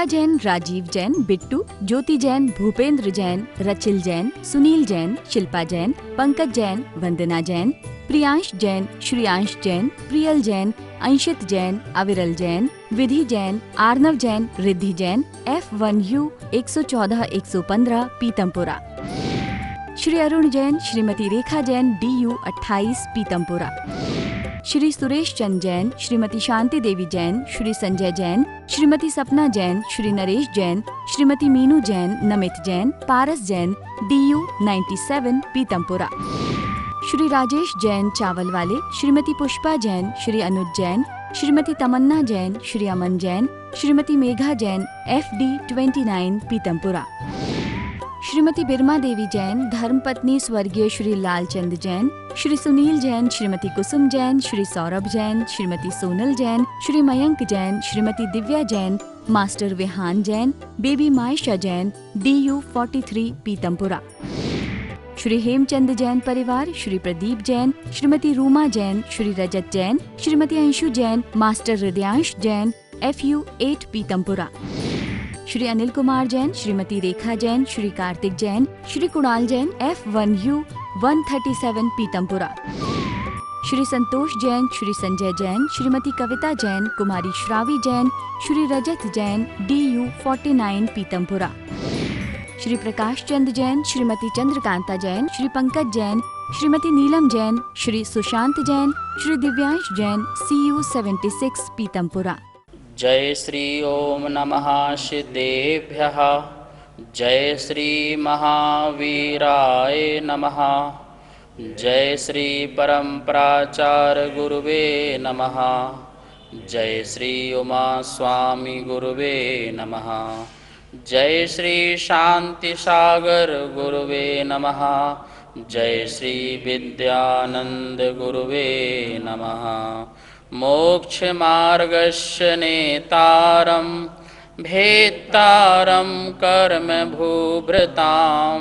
शीला जैन, राजीव जैन, बिट्टू, ज्योति जैन, भूपेंद्र जैन, रचिल जैन, सुनील जैन, शिल्पा जैन, पंकज जैन, वंदना जैन, प्रियांश जैन, श्रियांश जैन, प्रियल जैन, अंशित जैन, अविरल जैन, विधि Jain, Arnav Jain, Riddhi Jain, F1U 114-115 Pitampura. Shri Arun Jain, Shrimati Rekha Jain, DU 28 Pitampura. Shri Suresh Chand Jain, Shrimati Shanti Devi Jain, Shri Sanjay Jain, Shrimati सपना Jain, Shri Naresh Jain, Shrimati Meenu Jain, Namit Jain, Paras Jain, DU 97 Pitampura. Shri Rajesh Jain चावल वाले, श्रीमती पुष्पा जैन, श्री अनुज जैन, श्रीमती तमन्ना जैन, श्री अमन जैन, श्रीमती मेघा जैन, FD 29 पीतमपुरा। श्रीमती बिरमा देवी जैन, धर्मपत्नी स्वर्गीय Shri Lalchand Jain, Shri Sunil Jain, Shrimati Kusum Jain, Shri Saurabh Jain, Shrimati Sonal Jain, Shri Mayank Jain, Shrimati Divya Jain, master Vihaan Jain, baby Maisha Jain, DU 43 Pitampura. Shri Hemchand Jain परिवार, Shri Pradeep Jain, Shrimati Ruma Jain, Shri Rajat Jain, Shrimati Anshu Jain, master Hridayansh Jain, FU 8 Pitampura. Shri Anil Kumar Jain, Shrimati Rekha Jain, Shri Kartik Jain, Shri Kunal Jain, F1U 137 Pitampura. Shri Santosh Jain, Shri Sanjay Jain, Shrimati Kavita Jain, कुमारी श्रावी जैन, श्री रजत जैन, DU 49 पीतमपुरा। श्री प्रकाश चंद जैन, श्रीमती चंद्रकांता जैन, श्री पंकज जैन, श्रीमती नीलम जैन, श्री सुशांत जैन, श्री दिव्यांश जैन, CU 76 पीतमपुरा। जय श्री ओम नमः सिद्धेभ्यः। जय श्री महावीराय नमः। जय श्री परम्पराचार्य गुरुवे नमः। जय श्री उमा स्वामी गुरुवे नमः। जय श्री शांति सागर गुरुवे नमः। जय श्री विद्यानंद गुरुवे नमः। मोक्ष मार्गस्य नेतारं भेत्तारं कर्म भूभृतां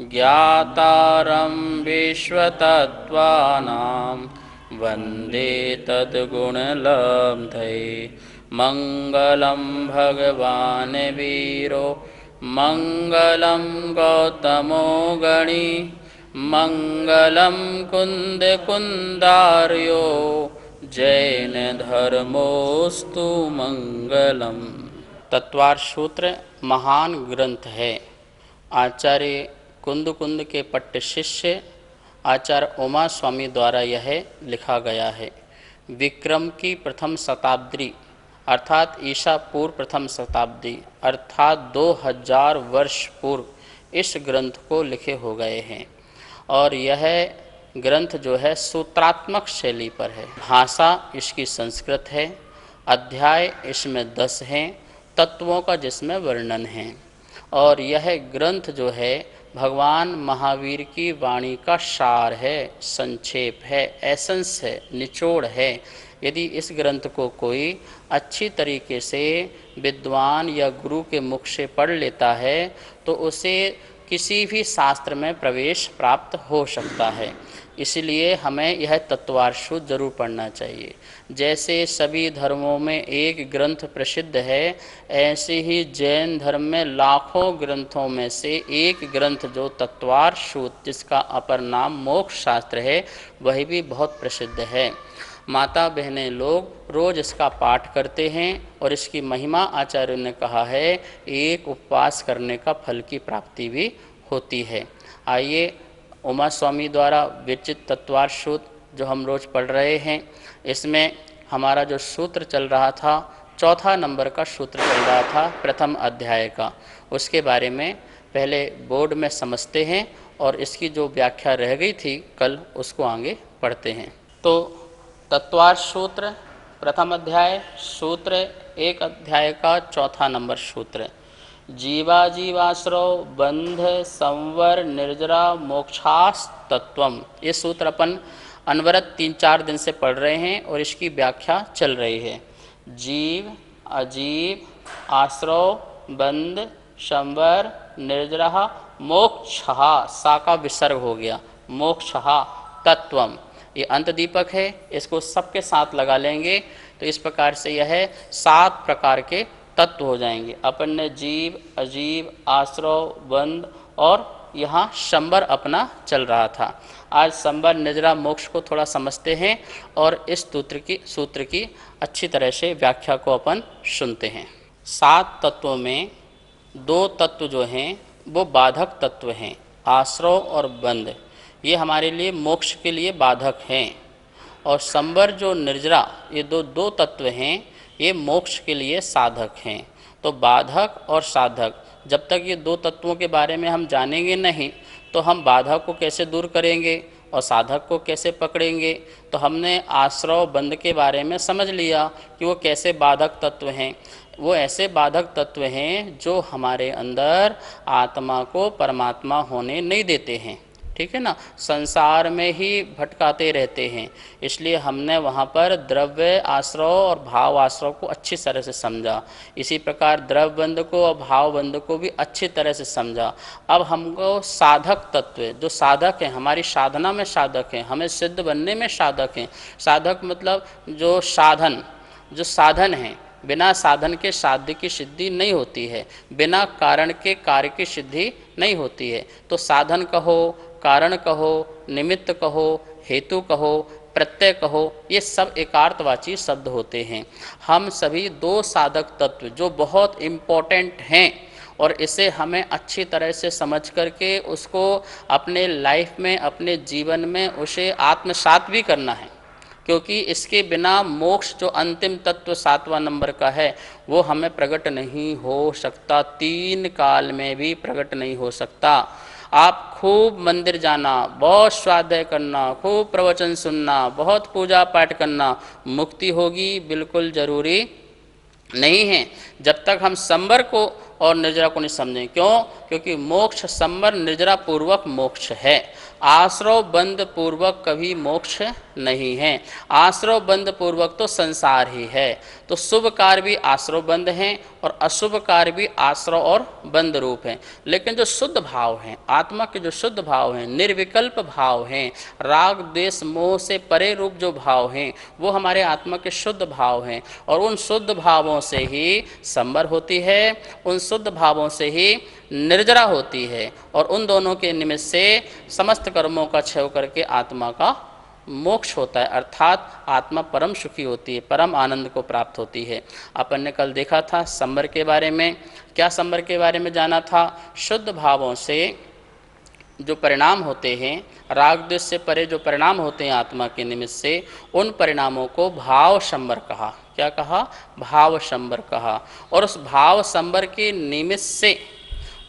ज्ञातारं विश्वतत्त्वानां वन्दे तद्गुणलब्धये। मंगलम भगवान वीरो मंगलम गौतमो गणी मंगलम कुंद कुंदार्यो जैन धर्मोस्तु मंगलम। तत्वार सूत्र महान ग्रंथ है। आचार्य कुंद कुंद के पट्ट शिष्य आचार्य उमा स्वामी द्वारा यह लिखा गया है। विक्रम की प्रथम शताब्दी अर्थात ईसा पूर्व प्रथम शताब्दी अर्थात 2000 वर्ष पूर्व इस ग्रंथ को लिखे हो गए हैं। और यह ग्रंथ जो है सूत्रात्मक शैली पर है। भाषा इसकी संस्कृत है। अध्याय इसमें 10 हैं, तत्वों का जिसमें वर्णन है। और यह ग्रंथ जो है भगवान महावीर की वाणी का सार है, संक्षेप है, एसेंस है, निचोड़ है। यदि इस ग्रंथ को कोई अच्छी तरीके से विद्वान या गुरु के मुख से पढ़ लेता है तो उसे किसी भी शास्त्र में प्रवेश प्राप्त हो सकता है। इसलिए हमें यह तत्वार्थ जरूर पढ़ना चाहिए। जैसे सभी धर्मों में एक ग्रंथ प्रसिद्ध है, ऐसे ही जैन धर्म में लाखों ग्रंथों में से एक ग्रंथ जो तत्वार्थ जिसका अपर नाम मोक्ष शास्त्र है वह भी बहुत प्रसिद्ध है। माता बहनें लोग रोज़ इसका पाठ करते हैं और इसकी महिमा आचार्य ने कहा है एक उपवास करने का फल की प्राप्ति भी होती है। आइए उमा स्वामी द्वारा विरचित तत्वार्थ सूत्र जो हम रोज़ पढ़ रहे हैं, इसमें हमारा जो सूत्र चल रहा था, चौथा नंबर का सूत्र चल रहा था प्रथम अध्याय का, उसके बारे में पहले बोर्ड में समझते हैं और इसकी जो व्याख्या रह गई थी कल उसको आगे पढ़ते हैं। तो तत्वार्थ सूत्र प्रथम अध्याय सूत्र एक अध्याय का चौथा नंबर सूत्र। जीवा जीवाश्रव बंध संवर निर्जरा मोक्षास तत्वम। ये सूत्र अपन अनवरत 3-4 दिन से पढ़ रहे हैं और इसकी व्याख्या चल रही है। जीव अजीव आश्रव बंध संवर निर्जरा मोक्षः, सा का विसर्ग हो गया, मोक्षः तत्वम। ये अंत दीपक है, इसको सबके साथ लगा लेंगे तो इस प्रकार से यह 7 प्रकार के तत्व हो जाएंगे। अपन ने जीव, अजीव, आश्रव, बंध और यहाँ शंबर अपना चल रहा था। आज शंबर, निजरा, मोक्ष को थोड़ा समझते हैं और इस सूत्र की अच्छी तरह से व्याख्या को अपन सुनते हैं। 7 तत्वों में 2 तत्व जो हैं वो बाधक तत्व हैं, आश्रव और बंध। ये हमारे लिए मोक्ष के लिए बाधक हैं। और शंबर जो निर्जरा, ये दो तत्व हैं, ये मोक्ष के लिए साधक हैं। तो बाधक और साधक, जब तक ये 2 तत्वों के बारे में हम जानेंगे नहीं तो हम बाधक को कैसे दूर करेंगे और साधक को कैसे पकड़ेंगे। तो हमने आश्रव बंध के बारे में समझ लिया कि वो कैसे बाधक तत्व हैं। वो ऐसे बाधक तत्व हैं जो हमारे अंदर आत्मा को परमात्मा होने नहीं देते हैं, ठीक है ना, संसार में ही भटकाते रहते हैं। इसलिए हमने वहाँ पर द्रव्य आश्रव और भाव आश्रव को अच्छी तरह से समझा। इसी प्रकार द्रव्य बंध को और भाव बंध को भी अच्छी तरह से समझा। अब हमको साधक तत्व, जो साधक हैं, हमारी साधना में साधक हैं, हमें सिद्ध बनने में साधक हैं। साधक मतलब जो साधन हैं, बिना साधन के साध्य की सिद्धि नहीं होती है, बिना कारण के कार्य की सिद्धि नहीं होती है। तो साधन कहो, कारण कहो, निमित्त कहो, हेतु कहो, प्रत्यय कहो, ये सब एकार्थवाची शब्द होते हैं। हम सभी 2 साधक तत्व जो बहुत इम्पोर्टेंट हैं और इसे हमें अच्छी तरह से समझ करके उसको अपने लाइफ में, अपने जीवन में उसे आत्मसात भी करना है, क्योंकि इसके बिना मोक्ष जो अंतिम तत्व 7वां नंबर का है वो हमें प्रकट नहीं हो सकता, 3 काल में भी प्रकट नहीं हो सकता। आप खूब मंदिर जाना, बहुत स्वाध्याय करना, खूब प्रवचन सुनना, बहुत पूजा पाठ करना, मुक्ति होगी बिल्कुल जरूरी नहीं है जब तक हम शंबर को और निर्जरा को नहीं समझें। क्यों? क्योंकि मोक्ष शंबर निर्जरा पूर्वक मोक्ष है, आश्रव बंध पूर्वक कभी मोक्ष नहीं है। आश्रव बंध पूर्वक तो संसार ही है। तो शुभ कार्य भी आश्रव बंध हैं और अशुभ कार्य भी आश्रव और बंध रूप हैं। लेकिन जो शुद्ध भाव हैं, आत्मा के जो शुद्ध भाव हैं, निर्विकल्प भाव हैं, राग द्वेष मोह से परे रूप जो भाव हैं, वो हमारे आत्मा के शुद्ध भाव हैं। और उन शुद्ध भावों से ही शंबर होती है, उन शुद्ध भावों से ही निर्जरा होती है, और उन दोनों के निमित्त से समस्त कर्मों का क्षय करके आत्मा का मोक्ष होता है, अर्थात आत्मा परम सुखी होती है, परम आनंद को प्राप्त होती है। अपन ने कल देखा था शंबर के बारे में। क्या शंबर के बारे में जाना था? शुद्ध भावों से जो परिणाम होते हैं, राग द्वेष से परे जो परिणाम होते हैं आत्मा के निमित्त से, उन परिणामों को भाव शंबर कहा। क्या कहा? भाव शंबर कहा। और उस भाव शंबर के निमित्त से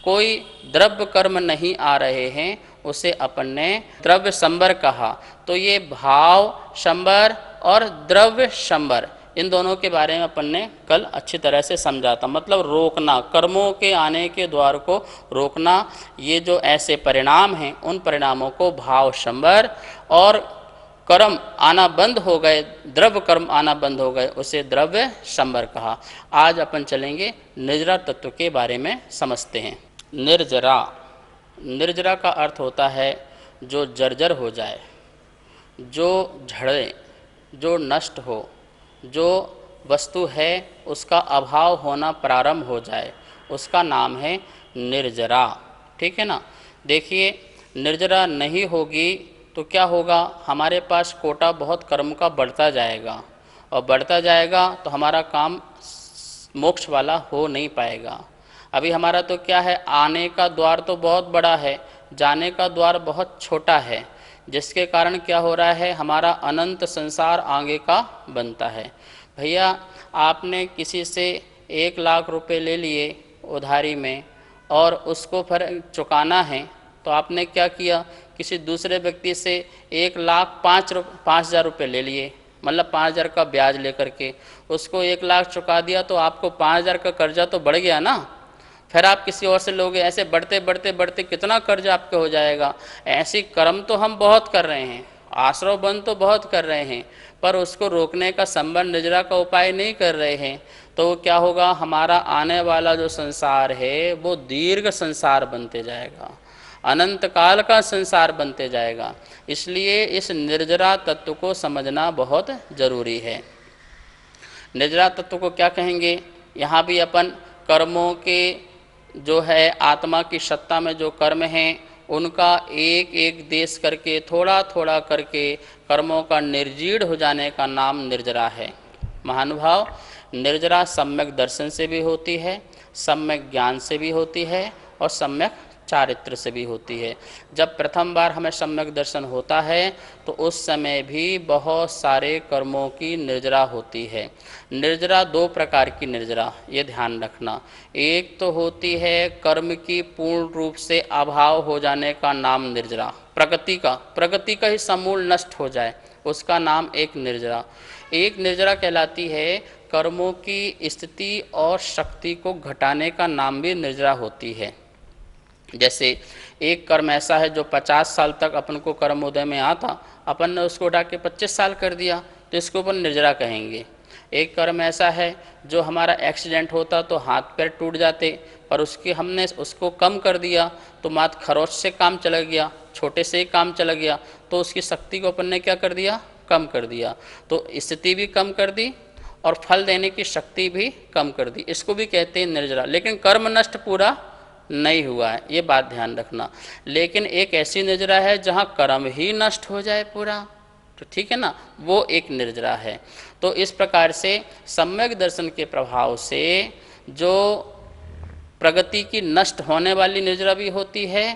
कोई द्रव्य कर्म नहीं आ रहे हैं, उसे अपन ने द्रव्य शंबर कहा। तो ये भाव शंबर और द्रव्य शंबर, इन दोनों के बारे में अपन ने कल अच्छी तरह से समझा था। मतलब रोकना, कर्मों के आने के द्वार को रोकना। ये जो ऐसे परिणाम हैं, उन परिणामों को भाव शंबर, और कर्म आना बंद हो गए, द्रव्य कर्म आना बंद हो गए, उसे द्रव्य शंबर कहा। आज अपन चलेंगे निर्जरा तत्व के बारे में समझते हैं। निर्जरा, निर्जरा का अर्थ होता है जो जर्जर हो जाए, जो झड़े, जो नष्ट हो, जो वस्तु है उसका अभाव होना प्रारंभ हो जाए, उसका नाम है निर्जरा। ठीक है ना। देखिए, निर्जरा नहीं होगी तो क्या होगा? हमारे पास कोटा बहुत कर्म का बढ़ता जाएगा, और बढ़ता जाएगा तो हमारा काम मोक्ष वाला हो नहीं पाएगा। अभी हमारा तो क्या है, आने का द्वार तो बहुत बड़ा है, जाने का द्वार बहुत छोटा है, जिसके कारण क्या हो रहा है, हमारा अनंत संसार आगे का बनता है। भैया, आपने किसी से 1 लाख रुपए ले लिए उधारी में और उसको फिर चुकाना है, तो आपने क्या किया? किसी दूसरे व्यक्ति से 1,05,000 रुपये ले लिए, मतलब 5,000 का ब्याज लेकर के उसको 1 लाख चुका दिया, तो आपको 5,000 का कर्जा तो बढ़ गया ना। फिर आप किसी और से लोगे, ऐसे बढ़ते बढ़ते बढ़ते कितना कर्जा आपके हो जाएगा। ऐसी कर्म तो हम बहुत कर रहे हैं, आश्रव बंध तो बहुत कर रहे हैं, पर उसको रोकने का संबंध निर्जरा का उपाय नहीं कर रहे हैं। तो क्या होगा? हमारा आने वाला जो संसार है वो दीर्घ संसार बनते जाएगा, अनंत काल का संसार बनते जाएगा। इसलिए इस निर्जरा तत्व को समझना बहुत जरूरी है। निर्जरा तत्व को क्या कहेंगे? यहाँ भी अपन कर्मों के जो है आत्मा की सत्ता में जो कर्म हैं उनका एक एक देश करके थोड़ा थोड़ा करके कर्मों का निर्जीर्ण हो जाने का नाम निर्जरा है। महानुभाव, निर्जरा सम्यक दर्शन से भी होती है, सम्यक ज्ञान से भी होती है और सम्यक चारित्र से भी होती है। जब प्रथम बार हमें सम्यक दर्शन होता है तो उस समय भी बहुत सारे कर्मों की निर्जरा होती है। निर्जरा दो प्रकार की निर्जरा, ये ध्यान रखना। एक तो होती है कर्म की पूर्ण रूप से अभाव हो जाने का नाम निर्जरा, प्रगति का ही समूल नष्ट हो जाए उसका नाम एक निर्जरा। एक निर्जरा कहलाती है कर्मों की स्थिति और शक्ति को घटाने का नाम भी निर्जरा होती है। जैसे एक कर्म ऐसा है जो 50 साल तक अपन को कर्मोदय में आता, अपन ने उसको उठा के 25 साल कर दिया तो इसको अपन निर्जरा कहेंगे। एक कर्म ऐसा है जो हमारा एक्सीडेंट होता तो हाथ पैर टूट जाते, पर हमने उसको कम कर दिया तो मात्र खरोच से काम चला गया, छोटे से ही काम चला गया, तो उसकी शक्ति को अपन ने क्या कर दिया, कम कर दिया। तो स्थिति भी कम कर दी और फल देने की शक्ति भी कम कर दी, इसको भी कहते हैं निर्जरा। लेकिन कर्म नष्ट पूरा नहीं हुआ है, ये बात ध्यान रखना। लेकिन एक ऐसी निर्जरा है जहाँ कर्म ही नष्ट हो जाए पूरा, तो ठीक है ना, वो एक निर्जरा है। तो इस प्रकार से सम्यक दर्शन के प्रभाव से जो प्रगति की नष्ट होने वाली निर्जरा भी होती है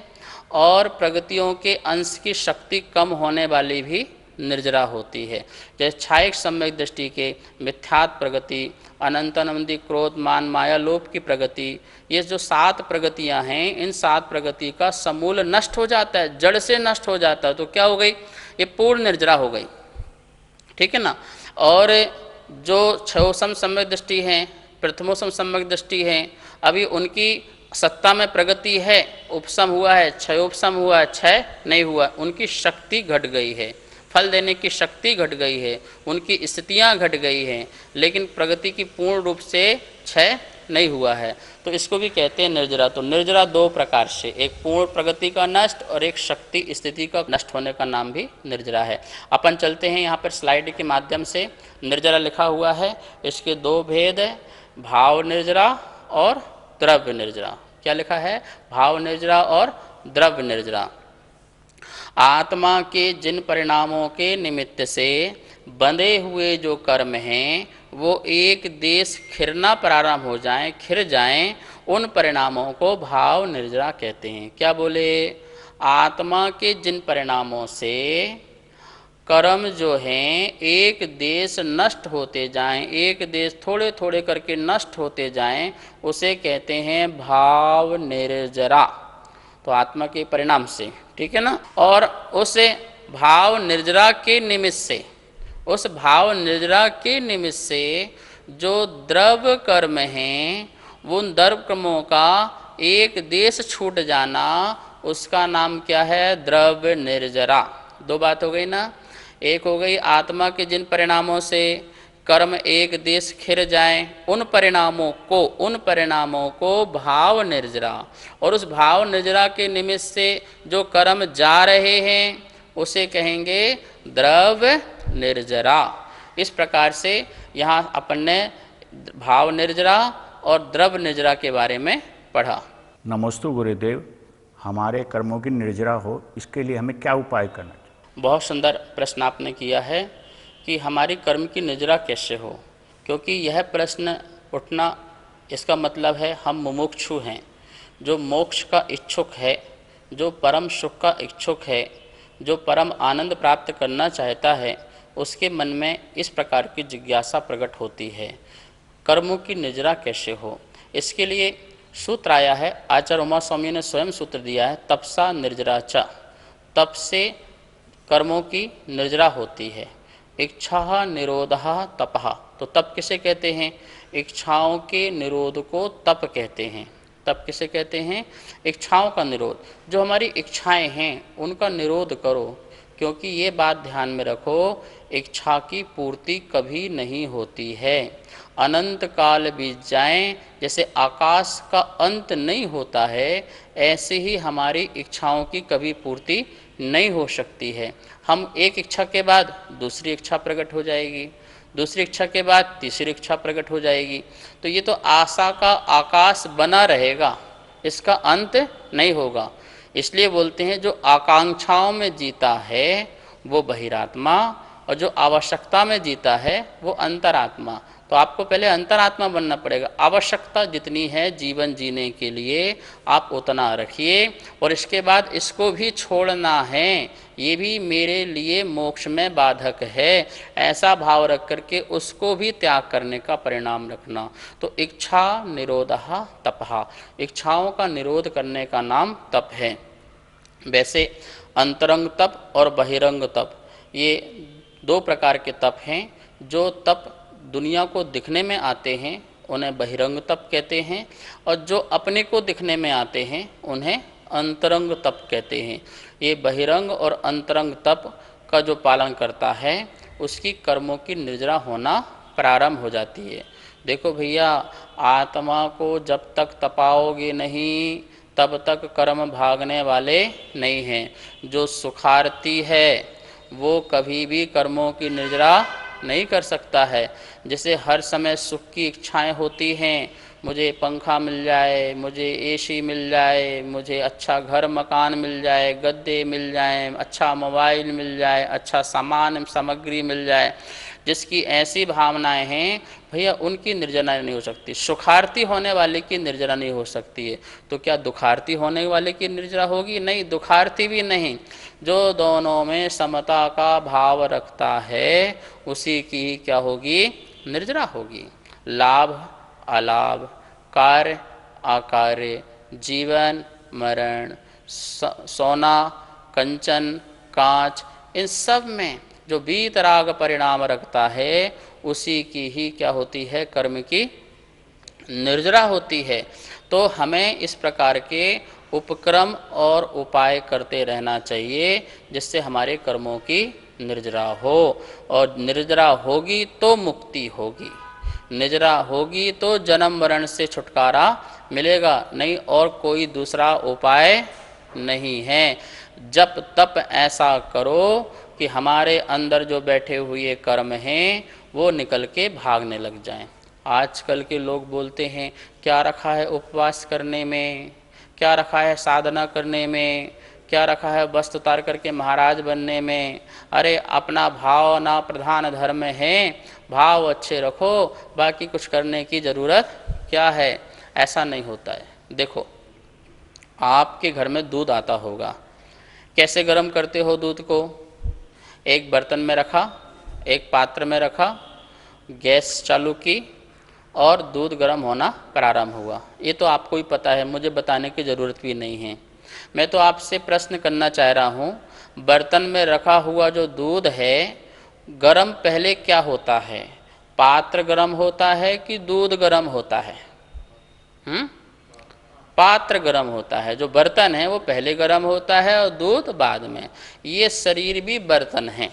और प्रगतियों के अंश की शक्ति कम होने वाली भी निर्जरा होती है। जैसे छायक सम्यक दृष्टि के मिथ्यात्व प्रगति, अनंतनंदी क्रोध मान माया लोभ की प्रगति, ये जो 7 प्रगतियां हैं, इन 7 प्रगति का समूल नष्ट हो जाता है, जड़ से नष्ट हो जाता है, तो क्या हो गई, ये पूर्ण निर्जरा हो गई, ठीक है ना। और जो क्षयोसम सम्यक दृष्टि है, प्रथमोसम सम्यक दृष्टि है, अभी उनकी सत्ता में प्रगति है, उपसम हुआ है, क्षयोपसम हुआ है, क्षय नहीं हुआ, उनकी शक्ति घट गई है, फल देने की शक्ति घट गई है, उनकी स्थितियां घट गई हैं, लेकिन प्रगति की पूर्ण रूप से क्षय नहीं हुआ है, तो इसको भी कहते हैं निर्जरा। तो निर्जरा दो प्रकार से, एक पूर्ण प्रगति का नष्ट और एक शक्ति स्थिति का नष्ट होने का नाम भी निर्जरा है। अपन चलते हैं यहाँ पर स्लाइड के माध्यम से, निर्जरा लिखा हुआ है, इसके 2 भेद है, भाव निर्जरा और द्रव्य निर्जरा। क्या लिखा है, भाव निर्जरा और द्रव्य निर्जरा। आत्मा के जिन परिणामों के निमित्त से बंधे हुए जो कर्म हैं वो एक देश खिरना प्रारंभ हो जाएं, खिर जाएं, उन परिणामों को भाव निर्जरा कहते हैं। क्या बोले, आत्मा के जिन परिणामों से कर्म जो हैं एक देश नष्ट होते जाएं, एक देश थोड़े थोड़े करके नष्ट होते जाएं, उसे कहते हैं भाव निर्जरा। तो आत्मा के परिणाम से, ठीक है ना। और उस भाव निर्जरा के निमित्त से, उस भाव निर्जरा के निमित्त से जो द्रव्य कर्म हैं, वो द्रव्य कर्मों का एक देश छूट जाना, उसका नाम क्या है, द्रव्य निर्जरा। 2 बात हो गई ना, एक हो गई आत्मा के जिन परिणामों से कर्म एक देश खिर जाएं, उन परिणामों को भाव निर्जरा, और उस भाव निर्जरा के निमित्त से जो कर्म जा रहे हैं उसे कहेंगे द्रव्य निर्जरा। इस प्रकार से यहाँ अपन ने भाव निर्जरा और द्रव्य निर्जरा के बारे में पढ़ा। नमोस्तु गुरुदेव, हमारे कर्मों की निर्जरा हो इसके लिए हमें क्या उपाय करना चाहिए? बहुत सुंदर प्रश्न आपने किया है कि हमारी कर्म की निर्जरा कैसे हो, क्योंकि यह प्रश्न उठना इसका मतलब है हम मुमुक्षु हैं। जो मोक्ष का इच्छुक है, जो परम सुख का इच्छुक है, जो परम आनंद प्राप्त करना चाहता है, उसके मन में इस प्रकार की जिज्ञासा प्रकट होती है, कर्मों की निर्जरा कैसे हो। इसके लिए सूत्र आया है, आचार्य उमा स्वामी ने स्वयं सूत्र दिया है, तपसा निर्जरा च। तप से कर्मों की निर्जरा होती है। इच्छा निरोधः तपः, तो तप किसे कहते हैं, इच्छाओं के निरोध को तप कहते हैं। तप किसे कहते हैं, इच्छाओं का निरोध। जो हमारी इच्छाएं हैं उनका निरोध करो, क्योंकि ये बात ध्यान में रखो, इच्छा की पूर्ति कभी नहीं होती है। अनंत काल बीत जाएं, जैसे आकाश का अंत नहीं होता है, ऐसे ही हमारी इच्छाओं की कभी पूर्ति नहीं हो सकती है। हम एक इच्छा के बाद दूसरी इच्छा प्रकट हो जाएगी, दूसरी इच्छा के बाद तीसरी इच्छा प्रकट हो जाएगी। तो ये तो आशा का आकाश बना रहेगा, इसका अंत नहीं होगा। इसलिए बोलते हैं जो आकांक्षाओं में जीता है वो बहिरात्मा, और जो आवश्यकता में जीता है वो अंतरात्मा। तो आपको पहले अंतरात्मा बनना पड़ेगा। आवश्यकता जितनी है जीवन जीने के लिए आप उतना रखिए, और इसके बाद इसको भी छोड़ना है, ये भी मेरे लिए मोक्ष में बाधक है, ऐसा भाव रख करके उसको भी त्याग करने का परिणाम रखना। तो इच्छा निरोधः तपः, इच्छाओं का निरोध करने का नाम तप है। वैसे अंतरंग तप और बहिरंग तप, ये दो प्रकार के तप हैं। जो तप दुनिया को दिखने में आते हैं उन्हें बहिरंग तप कहते हैं, और जो अपने को दिखने में आते हैं उन्हें अंतरंग तप कहते हैं। ये बहिरंग और अंतरंग तप का जो पालन करता है उसकी कर्मों की निर्जरा होना प्रारंभ हो जाती है। देखो भैया, आत्मा को जब तक तपाओगे नहीं तब तक कर्म भागने वाले नहीं हैं। जो सुखार्थी है वो कभी भी कर्मों की निर्जरा नहीं कर सकता है। जैसे हर समय सुख की इच्छाएं होती हैं, मुझे पंखा मिल जाए, मुझे एसी मिल जाए, मुझे अच्छा घर मकान मिल जाए, गद्दे मिल जाएं, अच्छा मोबाइल मिल जाए, अच्छा सामान सामग्री मिल जाए, जिसकी ऐसी भावनाएं हैं भैया उनकी निर्जना नहीं हो सकती। सुखार्थी होने वाले की निर्जना नहीं हो सकती है। तो क्या दुखार्थी होने वाले की निर्जरा होगी? नहीं, दुखार्थी भी नहीं। जो दोनों में समता का भाव रखता है उसी की क्या होगी? निर्जरा होगी। लाभ अलाभ, कार्य अकार्य, जीवन मरण, सोना कंचन कांच, इन सब में जो वीतराग परिणाम रखता है उसी की ही क्या होती है? कर्म की निर्जरा होती है। तो हमें इस प्रकार के उपक्रम और उपाय करते रहना चाहिए जिससे हमारे कर्मों की निर्जरा हो, और निर्जरा होगी तो मुक्ति होगी, निर्जरा होगी तो जन्म मरण से छुटकारा मिलेगा, नहीं और कोई दूसरा उपाय नहीं है। जब तप ऐसा करो कि हमारे अंदर जो बैठे हुए कर्म हैं वो निकल के भागने लग जाएं। आजकल के लोग बोलते हैं क्या रखा है उपवास करने में, क्या रखा है साधना करने में, क्या रखा है वस्त्र उतार करके महाराज बनने में। अरे अपना भाव ना प्रधान धर्म है, भाव अच्छे रखो, बाकी कुछ करने की ज़रूरत क्या है। ऐसा नहीं होता है। देखो आपके घर में दूध आता होगा, कैसे गर्म करते हो दूध को? एक बर्तन में रखा, एक पात्र में रखा, गैस चालू की और दूध गर्म होना प्रारंभ हुआ। ये तो आपको ही पता है, मुझे बताने की ज़रूरत भी नहीं है। मैं तो आपसे प्रश्न करना चाह रहा हूँ, बर्तन में रखा हुआ जो दूध है गर्म पहले क्या होता है? पात्र गर्म होता है कि दूध गर्म होता है? पात्र गर्म होता है। जो बर्तन है वो पहले गर्म होता है और दूध बाद में। ये शरीर भी बर्तन है,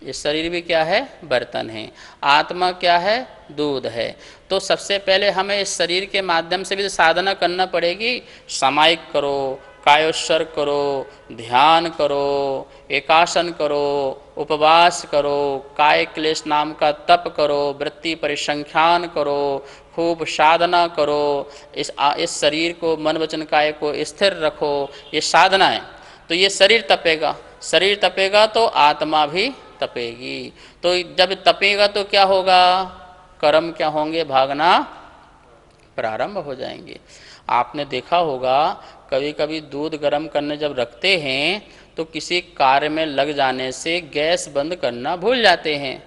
ये शरीर भी क्या है? बर्तन है। आत्मा क्या है? दूध है। तो सबसे पहले हमें इस शरीर के माध्यम से भी साधना करना पड़ेगी। सामायिक करो, कायोश्वर करो, ध्यान करो, एकासन करो, उपवास करो, काय क्लेश नाम का तप करो, वृत्ति परिसंख्यान करो, खूब साधना करो, इस शरीर को मन वचन काय को स्थिर रखो। ये साधना है। तो ये शरीर तपेगा, शरीर तपेगा तो आत्मा भी तपेगी। तो जब तपेगा तो क्या होगा? कर्म क्या होंगे? भागना प्रारंभ हो जाएंगे। आपने देखा होगा कभी कभी दूध गर्म करने जब रखते हैं तो किसी कार्य में लग जाने से गैस बंद करना भूल जाते हैं,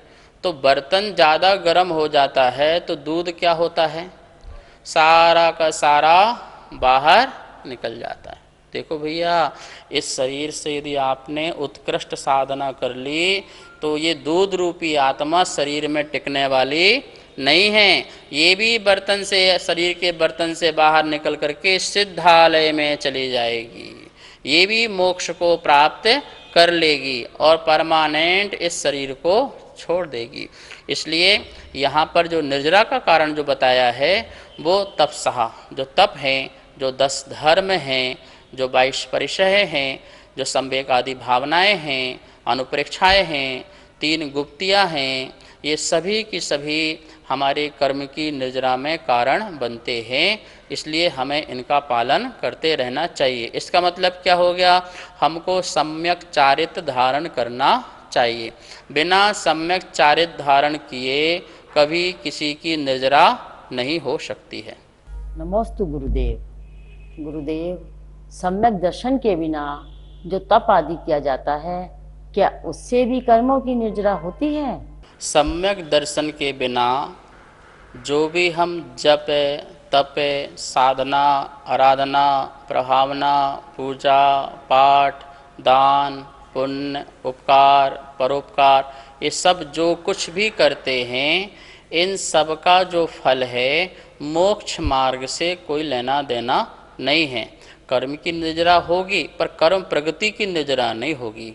तो बर्तन ज़्यादा गर्म हो जाता है तो दूध क्या होता है? सारा का सारा बाहर निकल जाता है। देखो भैया, इस शरीर से यदि आपने उत्कृष्ट साधना कर ली तो ये दूध रूपी आत्मा शरीर में टिकने वाली नहीं है। ये भी बर्तन से, शरीर के बर्तन से बाहर निकल करके सिद्धालय में चली जाएगी। ये भी मोक्ष को प्राप्त कर लेगी और परमानेंट इस शरीर को छोड़ देगी। इसलिए यहाँ पर जो निर्जरा का कारण जो बताया है वो तपसः, जो तप हैं, जो 10 धर्म हैं, जो 22 परिचय हैं, जो संवेग आदि भावनाएं हैं, अनुप्रेक्षाएं हैं, 3 गुप्तियाँ हैं, ये सभी की सभी हमारे कर्म की निर्जरा में कारण बनते हैं, इसलिए हमें इनका पालन करते रहना चाहिए। इसका मतलब क्या हो गया? हमको सम्यक चारित्र धारण करना चाहिए। बिना सम्यक चारित्र धारण किए कभी किसी की निर्जरा नहीं हो सकती है। नमोस्तु गुरुदेव। गुरुदेव, सम्यक दर्शन के बिना जो तप आदि किया जाता है, क्या उससे भी कर्मों की निर्जरा होती है? सम्यक दर्शन के बिना जो भी हम जप तप साधना आराधना प्रभावना पूजा पाठ दान पुण्य उपकार परोपकार ये सब जो कुछ भी करते हैं, इन सब का जो फल है मोक्ष मार्ग से कोई लेना देना नहीं है। कर्म की निर्जरा होगी पर कर्म प्रगति की निर्जरा नहीं होगी।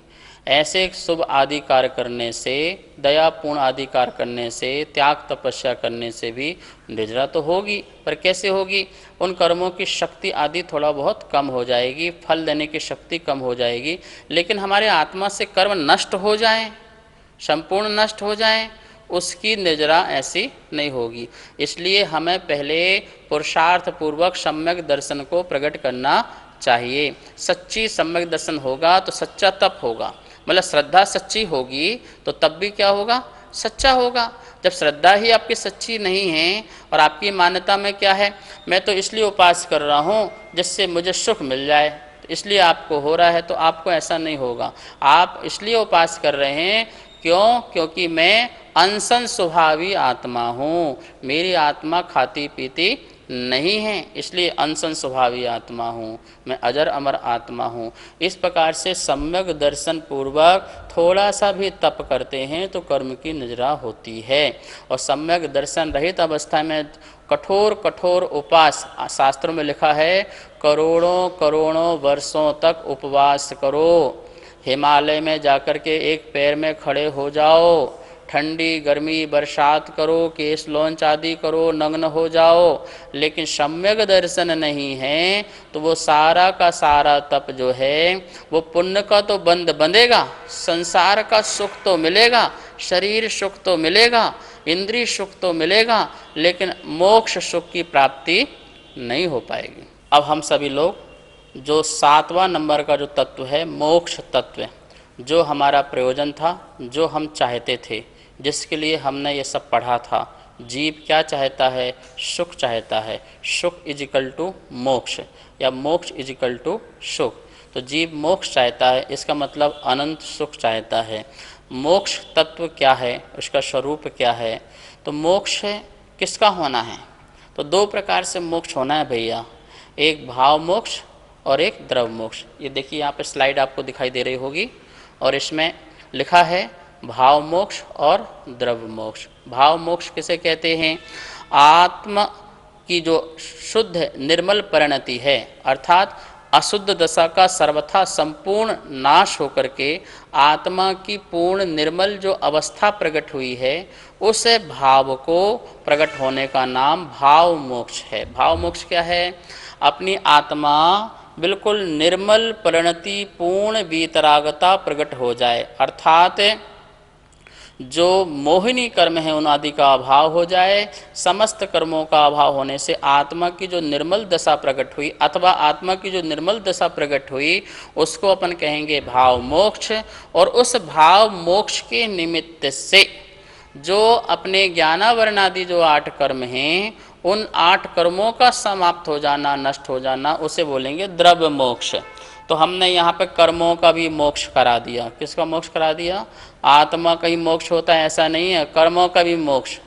ऐसे शुभ आदि कार्य करने से, दयापूर्ण आदि कार्य करने से, त्याग तपस्या करने से भी निर्जरा तो होगी, पर कैसे होगी? उन कर्मों की शक्ति आदि थोड़ा बहुत कम हो जाएगी, फल देने की शक्ति कम हो जाएगी। लेकिन हमारे आत्मा से कर्म नष्ट हो जाएं, संपूर्ण नष्ट हो जाएं, उसकी निर्जरा ऐसी नहीं होगी। इसलिए हमें पहले पुरुषार्थ पूर्वक सम्यक दर्शन को प्रकट करना चाहिए। सच्ची सम्यक दर्शन होगा तो सच्चा तप होगा, मतलब श्रद्धा सच्ची होगी तो तब भी क्या होगा? सच्चा होगा। जब श्रद्धा ही आपकी सच्ची नहीं है और आपकी मान्यता में क्या है, मैं तो इसलिए उपास कर रहा हूँ जिससे मुझे सुख मिल जाए, तो इसलिए आपको हो रहा है, तो आपको ऐसा नहीं होगा। आप इसलिए उपास कर रहे हैं क्यों? क्योंकि मैं अनसन स्वभावी आत्मा हूँ, मेरी आत्मा खाती पीती नहीं है, इसलिए अनसन स्वभावी आत्मा हूँ, मैं अजर अमर आत्मा हूँ। इस प्रकार से सम्यक दर्शन पूर्वक थोड़ा सा भी तप करते हैं तो कर्म की निर्जरा होती है। और सम्यक दर्शन रहित अवस्था में कठोर कठोर उपवास, शास्त्रों में लिखा है करोड़ों करोड़ों वर्षों तक उपवास करो, हिमालय में जाकर के एक पैर में खड़े हो जाओ, ठंडी गर्मी बरसात करो, केस लॉन्च आदि करो, नग्न हो जाओ, लेकिन सम्यक दर्शन नहीं है तो वो सारा का सारा तप जो है वो पुण्य का तो बंधेगा, संसार का सुख तो मिलेगा, शरीर सुख तो मिलेगा, इंद्रिय सुख तो मिलेगा, लेकिन मोक्ष सुख की प्राप्ति नहीं हो पाएगी। अब हम सभी लोग जो 7वां नंबर का जो तत्व है मोक्ष तत्व, जो हमारा प्रयोजन था, जो हम चाहते थे, जिसके लिए हमने ये सब पढ़ा था, जीव क्या चाहता है? सुख चाहता है। सुख इज इक्वल टू मोक्ष या मोक्ष इज इक्वल टू सुख। तो जीव मोक्ष चाहता है, इसका मतलब अनंत सुख चाहता है। मोक्ष तत्व क्या है, उसका स्वरूप क्या है? तो मोक्ष किसका होना है? तो 2 प्रकार से मोक्ष होना है भैया, एक भाव मोक्ष और एक द्रव मोक्ष। ये देखिए यहाँ पे स्लाइड आपको दिखाई दे रही होगी और इसमें लिखा है भाव मोक्ष और द्रव मोक्ष। भाव मोक्ष किसे कहते हैं? आत्मा की जो शुद्ध निर्मल परिणति है, अर्थात अशुद्ध दशा का सर्वथा संपूर्ण नाश होकर के आत्मा की पूर्ण निर्मल जो अवस्था प्रकट हुई है, उस भाव को प्रकट होने का नाम भाव मोक्ष है। भाव मोक्ष क्या है? अपनी आत्मा बिल्कुल निर्मल परिणति पूर्ण वीतरागता प्रकट हो जाए, अर्थात जो मोहिनी कर्म है उन आदि का अभाव हो जाए, समस्त कर्मों का अभाव होने से आत्मा की जो निर्मल दशा प्रकट हुई अथवा आत्मा की जो निर्मल दशा प्रकट हुई उसको अपन कहेंगे भाव मोक्ष। और उस भाव मोक्ष के निमित्त से जो अपने ज्ञानावरण आदि जो 8 कर्म हैं, उन 8 कर्मों का समाप्त हो जाना, नष्ट हो जाना, उसे बोलेंगे द्रव्य मोक्ष। तो हमने यहाँ पे कर्मों का भी मोक्ष करा दिया। किसका मोक्ष करा दिया? आत्मा का ही मोक्ष होता है ऐसा नहीं है, कर्मों का भी मोक्ष।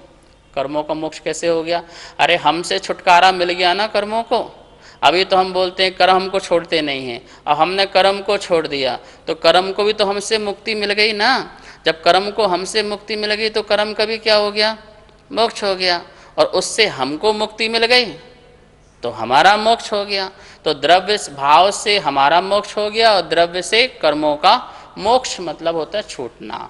कर्मों का मोक्ष कैसे हो गया? अरे हमसे छुटकारा मिल गया ना कर्मों को। अभी तो हम बोलते हैं कर्म हमको छोड़ते नहीं हैं, अब हमने कर्म को छोड़ दिया तो कर्म को भी तो हमसे मुक्ति मिल गई ना। जब कर्म को हमसे मुक्ति मिल गई तो कर्म का भी क्या हो गया? मोक्ष हो गया। और उससे हमको मुक्ति मिल गई तो हमारा मोक्ष हो गया। तो द्रव्य भाव से हमारा मोक्ष हो गया और द्रव्य से कर्मों का मोक्ष मतलब होता है छूटना।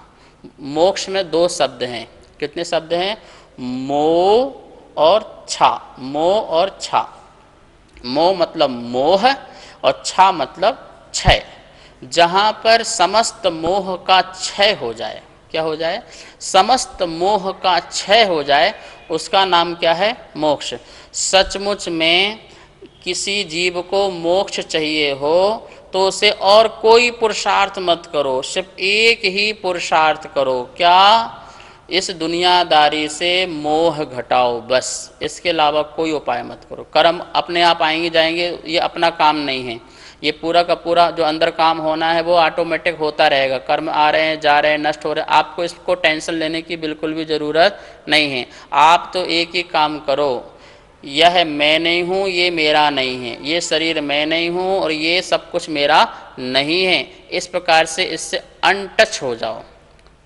मोक्ष में 2 शब्द हैं। कितने शब्द हैं? मोह और छा। मोह और छा। मोह मतलब मोह और छा मतलब क्षय। जहाँ पर समस्त मोह का क्षय हो जाए, क्या हो जाए? समस्त मोह का क्षय हो जाए, उसका नाम क्या है? मोक्ष। सचमुच में किसी जीव को मोक्ष चाहिए हो तो उसे और कोई पुरुषार्थ मत करो, सिर्फ एक ही पुरुषार्थ करो। क्या? इस दुनियादारी से मोह घटाओ, बस। इसके अलावा कोई उपाय मत करो। कर्म अपने आप आएंगे जाएंगे, ये अपना काम नहीं है। ये पूरा का पूरा जो अंदर काम होना है वो ऑटोमेटिक होता रहेगा। कर्म आ रहे हैं, जा रहे हैं, नष्ट हो रहे हैं, आपको इसको टेंशन लेने की बिल्कुल भी ज़रूरत नहीं है। आप तो एक ही काम करो, यह मैं नहीं हूँ, ये मेरा नहीं है, ये शरीर मैं नहीं हूँ और ये सब कुछ मेरा नहीं है। इस प्रकार से इससे अनटच हो जाओ,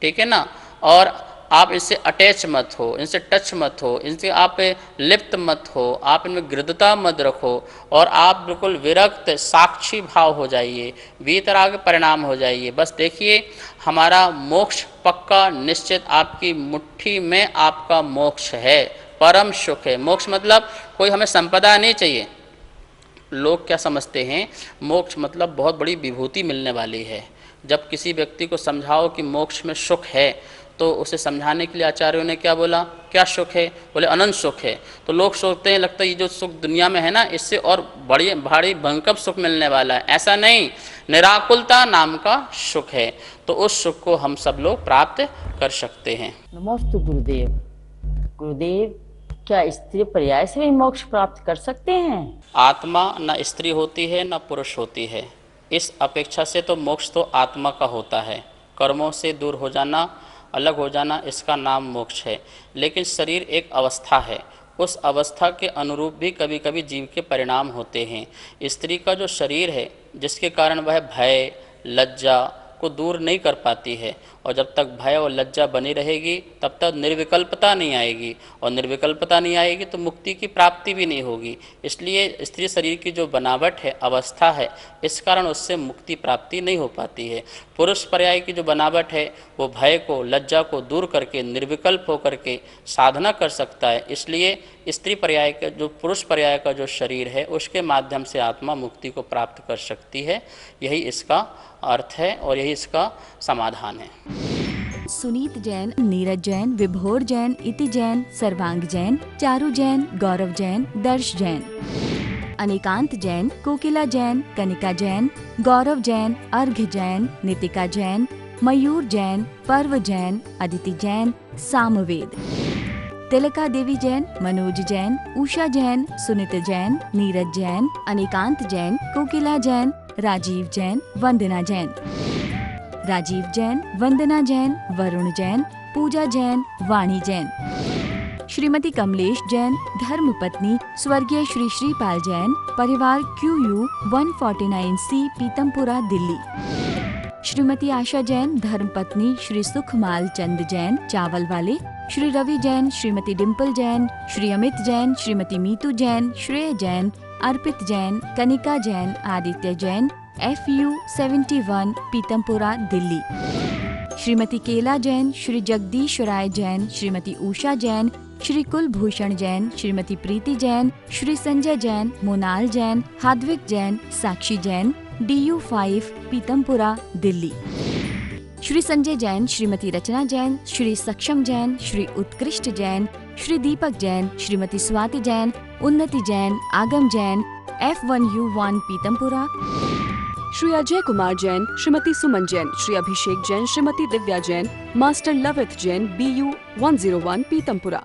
ठीक है ना। और आप इससे अटैच मत हो, इनसे टच मत हो, इनसे आप लिप्त मत हो, आप इनमें गृद्धता मत रखो और आप बिल्कुल विरक्त साक्षी भाव हो जाइए, वीतराग परिणाम हो जाइए। बस देखिए हमारा मोक्ष पक्का निश्चित, आपकी मुट्ठी में आपका मोक्ष है, परम सुख है। मोक्ष मतलब कोई हमें संपदा नहीं चाहिए। लोग क्या समझते हैं, मोक्ष मतलब बहुत बड़ी विभूति मिलने वाली है। जब किसी व्यक्ति को समझाओ कि मोक्ष में सुख है तो उसे समझाने के लिए आचार्यों ने क्या बोला? क्या सुख है? बोले अनंत सुख है। तो लोग सोचते हैं, लगता है ये जो सुख दुनिया में है ना, इससे और बड़ी भारी भयंकर सुख मिलने वाला है। ऐसा नहीं, निराकुलता नाम का सुख है। तो उस सुख को हम सब लोग प्राप्त कर सकते हैं। नमोस्तु गुरुदेव। गुरुदेव, क्या स्त्री पर्याय से भी मोक्ष प्राप्त कर सकते हैं? आत्मा न स्त्री होती है न पुरुष होती है। इस अपेक्षा से तो मोक्ष तो आत्मा का होता है। कर्मों से दूर हो जाना, अलग हो जाना, इसका नाम मोक्ष है। लेकिन शरीर एक अवस्था है, उस अवस्था के अनुरूप भी कभी कभी जीव के परिणाम होते हैं। स्त्री का जो शरीर है, जिसके कारण वह भय लज्जा को दूर नहीं कर पाती है, और जब तक भय और लज्जा बनी रहेगी तब तक निर्विकल्पता नहीं आएगी, और निर्विकल्पता नहीं आएगी तो मुक्ति की प्राप्ति भी नहीं होगी। इसलिए स्त्री शरीर की जो बनावट है, अवस्था है, इस कारण उससे मुक्ति प्राप्ति नहीं हो पाती है। पुरुष पर्याय की जो बनावट है वो भय को, लज्जा को दूर करके निर्विकल्प होकर के साधना कर सकता है। इसलिए स्त्री पर्याय का जो, पुरुष पर्याय का जो शरीर है, उसके माध्यम से आत्मा मुक्ति को प्राप्त कर सकती है। यही इसका अर्थ है और यही इसका समाधान है। सुनीत जैन, नीरज जैन, विभोर जैन, इति जैन, सर्वांग जैन, चारू जैन, गौरव जैन, दर्श जैन, अनिकांत जैन, कोकिला जैन, कनिका जैन, गौरव जैन, अर्घ्य जैन, नितिका जैन, मयूर जैन, पर्व जैन, अदिति जैन, सामवेद, तिलका देवी जैन, मनोज जैन, उषा जैन, सुनीत जैन, नीरज जैन, अनिकांत जैन, कोकिला जैन, राजीव जैन, वंदना जैन, राजीव जैन, वंदना जैन, वरुण जैन, पूजा जैन, वाणी जैन, श्रीमती कमलेश जैन, धर्मपत्नी स्वर्गीय श्री श्रीपाल जैन, परिवार QU 149C, पीतमपुरा, दिल्ली, श्रीमती आशा जैन, धर्मपत्नी श्री सुखमाल चंद जैन, चावल वाले, श्री रवि जैन, श्रीमती डिम्पल जैन, श्री अमित जैन, श्रीमती मीतू जैन, श्रेय जैन, अर्पित जैन, कनिका जैन, आदित्य जैन, FU 71, पीतमपुरा, दिल्ली, श्रीमती केला जैन, श्री जगदीश राय जैन, श्रीमती उषा जैन, श्री कुलभूषण जैन, श्रीमती प्रीति जैन, श्री संजय जैन, मोनाल जैन, हाद्विक जैन, साक्षी जैन, DU 5, पीतमपुरा, दिल्ली, श्री संजय जैन, श्रीमती रचना जैन, श्री सक्षम जैन, श्री उत्कृष्ट जैन, श्री दीपक जैन, श्रीमती स्वाति जैन, उन्नति जैन, आगम जैन, F1U1, पीतमपुरा, श्री अजय कुमार जैन, श्रीमती सुमन जैन, श्री अभिषेक जैन, श्रीमती दिव्या जैन, मास्टर लवित जैन, BU 101, पीतमपुरा।